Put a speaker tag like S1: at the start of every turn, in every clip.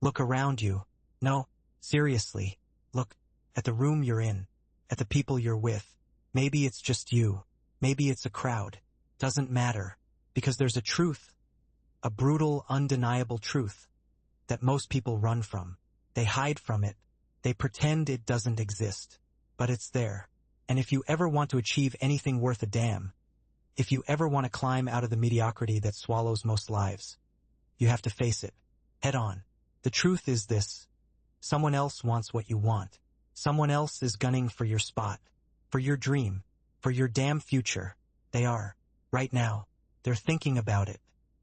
S1: Look around you. No, seriously. Look at the room you're in, at the people you're with. Maybe it's just you. Maybe it's a crowd. Doesn't matter. Because there's a truth, a brutal, undeniable truth, that most people run from. They hide from it. They pretend it doesn't exist. But it's there. And if you ever want to achieve anything worth a damn, if you ever want to climb out of the mediocrity that swallows most lives, you have to face it, head on. The truth is this: someone else wants what you want. Someone else is gunning for your spot, for your dream, for your damn future. They are, right now. They're thinking about it,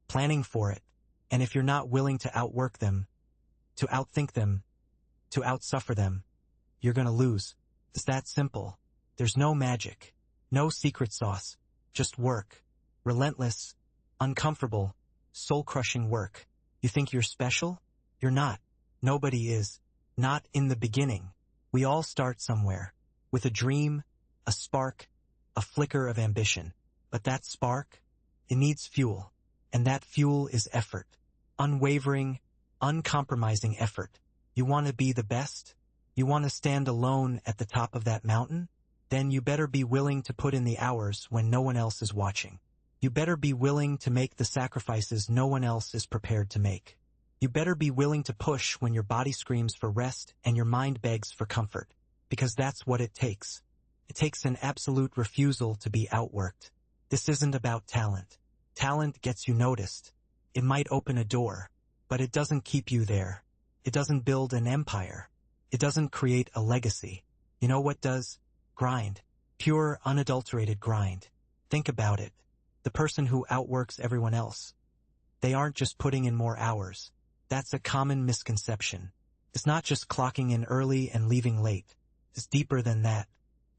S1: planning for it. And if you're not willing to outwork them, to outthink them, to outsuffer them, you're gonna lose. It's that simple. There's no magic, no secret sauce, just work. Relentless, uncomfortable, soul-crushing work. You think you're special? You're not. Nobody is. Not in the beginning. We all start somewhere, with a dream, a spark, a flicker of ambition. But that spark, it needs fuel. And that fuel is effort. Unwavering, uncompromising effort. You want to be the best? You want to stand alone at the top of that mountain? Then you better be willing to put in the hours when no one else is watching. You better be willing to make the sacrifices no one else is prepared to make. You better be willing to push when your body screams for rest and your mind begs for comfort. Because that's what it takes. It takes an absolute refusal to be outworked. This isn't about talent. Talent gets you noticed. It might open a door, but it doesn't keep you there. It doesn't build an empire. It doesn't create a legacy. You know what does? Grind. Pure, unadulterated grind. Think about it. The person who outworks everyone else. They aren't just putting in more hours. That's a common misconception. It's not just clocking in early and leaving late. It's deeper than that.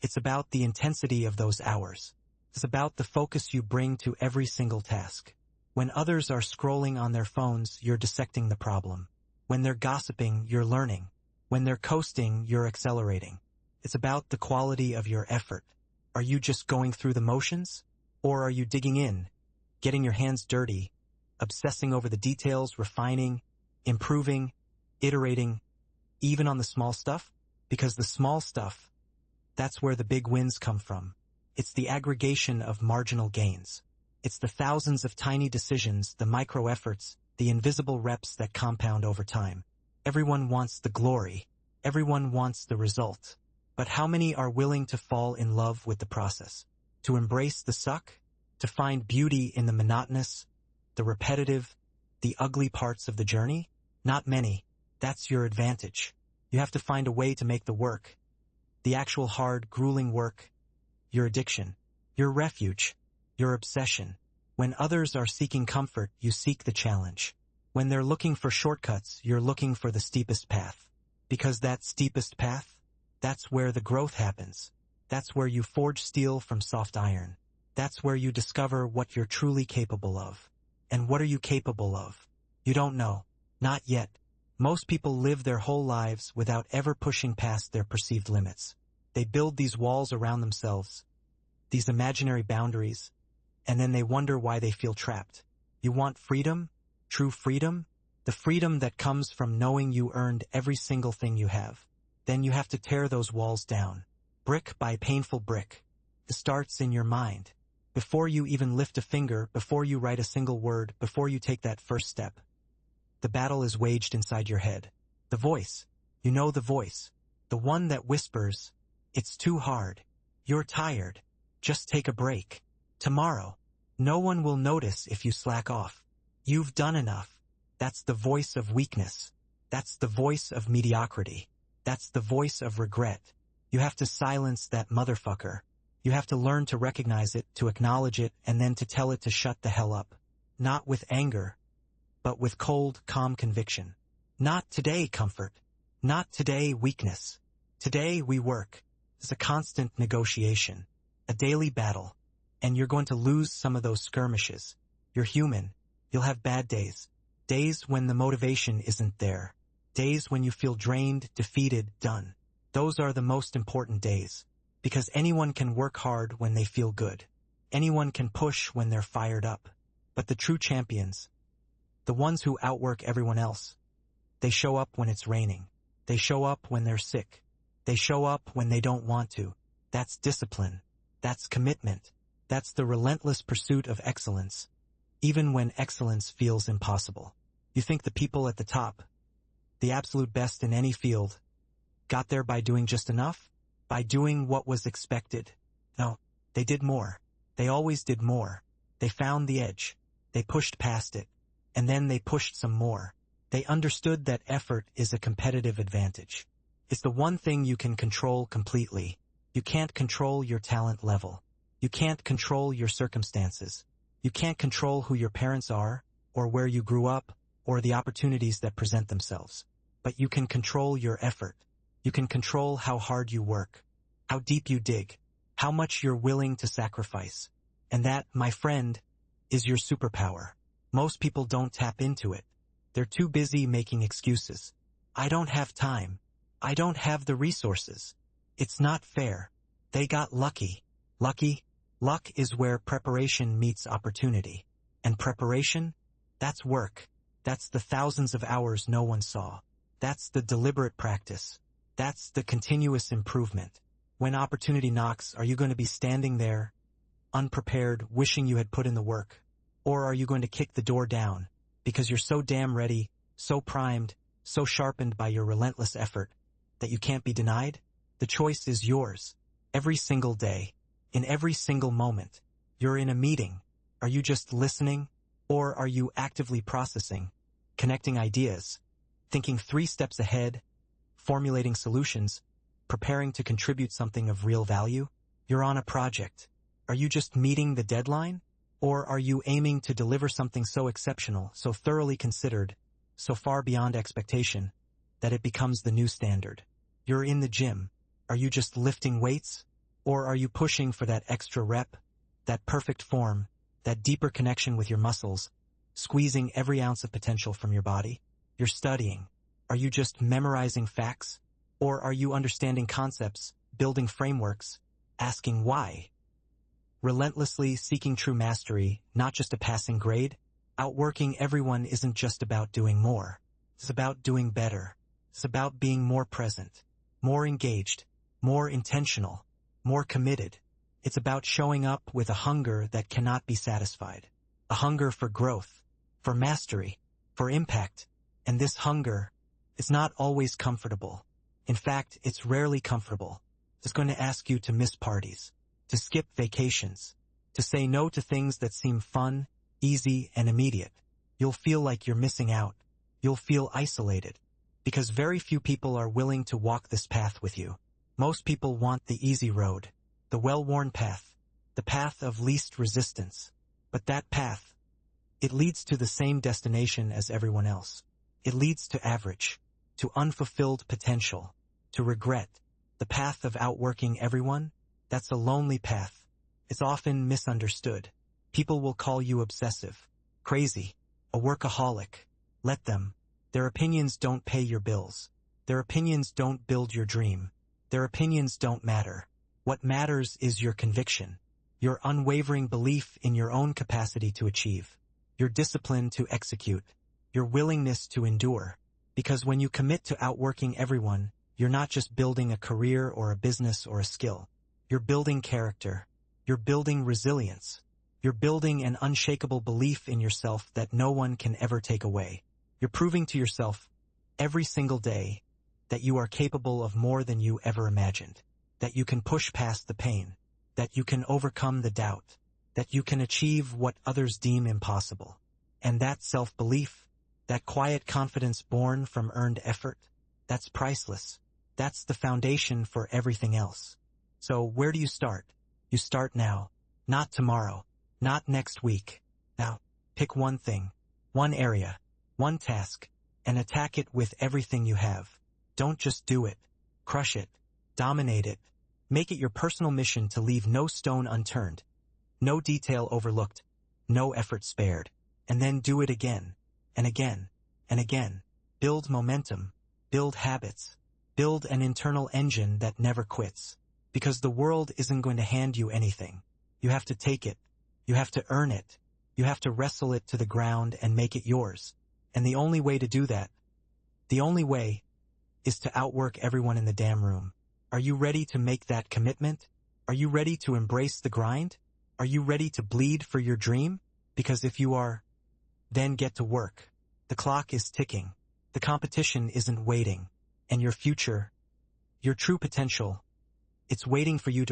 S1: It's about the intensity of those hours. It's about the focus you bring to every single task. When others are scrolling on their phones, you're dissecting the problem. When they're gossiping, you're learning. When they're coasting, you're accelerating. It's about the quality of your effort. Are you just going through the motions? Or are you digging in, getting your hands dirty, obsessing over the details, refining, improving, iterating, even on the small stuff? Because the small stuff, that's where the big wins come from. It's the aggregation of marginal gains. It's the thousands of tiny decisions, the micro efforts, the invisible reps that compound over time. Everyone wants the glory. Everyone wants the result. But how many are willing to fall in love with the process? To embrace the suck? To find beauty in the monotonous, the repetitive, the ugly parts of the journey? Not many. That's your advantage. You have to find a way to make the work, the actual hard, grueling work, your addiction, your refuge, your obsession. When others are seeking comfort, you seek the challenge. When they're looking for shortcuts, you're looking for the steepest path. Because that steepest path, that's where the growth happens. That's where you forge steel from soft iron. That's where you discover what you're truly capable of. And what are you capable of? You don't know. Not yet. Most people live their whole lives without ever pushing past their perceived limits. They build these walls around themselves, these imaginary boundaries, and then they wonder why they feel trapped. You want freedom? True freedom? The freedom that comes from knowing you earned every single thing you have. Then you have to tear those walls down, brick by painful brick. It starts in your mind. Before you even lift a finger, before you write a single word, before you take that first step. The battle is waged inside your head. The voice. You know the voice. The one that whispers, "It's too hard. You're tired. Just take a break. Tomorrow. No one will notice if you slack off. You've done enough." That's the voice of weakness. That's the voice of mediocrity. That's the voice of regret. You have to silence that motherfucker. You have to learn to recognize it, to acknowledge it, and then to tell it to shut the hell up. Not with anger, but with cold, calm conviction. Not today, comfort. Not today, weakness. Today, we work. It's a constant negotiation, a daily battle, and you're going to lose some of those skirmishes. You're human. You'll have bad days. Days when the motivation isn't there. Days when you feel drained, defeated, done. Those are the most important days. Because anyone can work hard when they feel good. Anyone can push when they're fired up. But the true champions, the ones who outwork everyone else, They show up when it's raining. They show up when they're sick. They show up when they don't want to. That's discipline. That's commitment. That's the relentless pursuit of excellence, even when excellence feels impossible. You think the people at the top, the absolute best in any field, got there by doing just enough? By doing what was expected? No, they did more. They always did more. They found the edge. They pushed past it. And then they pushed some more. They understood that effort is a competitive advantage. It's the one thing you can control completely. You can't control your talent level. You can't control your circumstances. You can't control who your parents are, or where you grew up, or the opportunities that present themselves. But you can control your effort. You can control how hard you work, how deep you dig, how much you're willing to sacrifice. And that, my friend, is your superpower. Most people don't tap into it. They're too busy making excuses. I don't have time. I don't have the resources. It's not fair. They got lucky. Luck is where preparation meets opportunity. And preparation? That's work. That's the thousands of hours no one saw. That's the deliberate practice. That's the continuous improvement. When opportunity knocks, are you going to be standing there, unprepared, wishing you had put in the work? Or are you going to kick the door down because you're so damn ready, so primed, so sharpened by your relentless effort that you can't be denied? The choice is yours. Every single day, in every single moment, you're in a meeting. Are you just listening? Or are you actively processing, connecting ideas, thinking 3 steps ahead, formulating solutions, preparing to contribute something of real value? You're on a project. Are you just meeting the deadline? Or are you aiming to deliver something so exceptional, so thoroughly considered, so far beyond expectation, that it becomes the new standard? You're in the gym. Are you just lifting weights? Or are you pushing for that extra rep, that perfect form, that deeper connection with your muscles, squeezing every ounce of potential from your body? You're studying. Are you just memorizing facts? Or are you understanding concepts, building frameworks, asking why? Relentlessly seeking true mastery, not just a passing grade. Outworking everyone isn't just about doing more. It's about doing better. It's about being more present, more engaged, more intentional, more committed. It's about showing up with a hunger that cannot be satisfied. A hunger for growth, for mastery, for impact. And this hunger is not always comfortable. In fact, it's rarely comfortable. It's going to ask you to miss parties, to skip vacations, to say no to things that seem fun, easy, and immediate. You'll feel like you're missing out. You'll feel isolated, because very few people are willing to walk this path with you. Most people want the easy road, the well-worn path, the path of least resistance. But that path, it leads to the same destination as everyone else. It leads to average, to unfulfilled potential, to regret. The path of outworking everyone, that's a lonely path. It's often misunderstood. People will call you obsessive, crazy, a workaholic. Let them. Their opinions don't pay your bills. Their opinions don't build your dream. Their opinions don't matter. What matters is your conviction, your unwavering belief in your own capacity to achieve, your discipline to execute, your willingness to endure. Because when you commit to outworking everyone, you're not just building a career or a business or a skill. You're building character. You're building resilience. You're building an unshakable belief in yourself that no one can ever take away. You're proving to yourself every single day that you are capable of more than you ever imagined, that you can push past the pain, that you can overcome the doubt, that you can achieve what others deem impossible. And that self-belief, that quiet confidence born from earned effort, that's priceless. That's the foundation for everything else. So where do you start? You start now, not tomorrow, not next week. Now, pick one thing, one area, one task, and attack it with everything you have. Don't just do it. Crush it. Dominate it. Make it your personal mission to leave no stone unturned, no detail overlooked, no effort spared. And then do it again, and again, and again. Build momentum. Build habits. Build an internal engine that never quits. Because the world isn't going to hand you anything. You have to take it. You have to earn it. You have to wrestle it to the ground and make it yours. And the only way to do that The only way is to outwork everyone in the damn room. Are you ready to make that commitment? Are you ready to embrace the grind? Are you ready to bleed for your dream? Because if you are, then get to work. The clock is ticking. The competition isn't waiting. And your future, your true potential, it's waiting for you to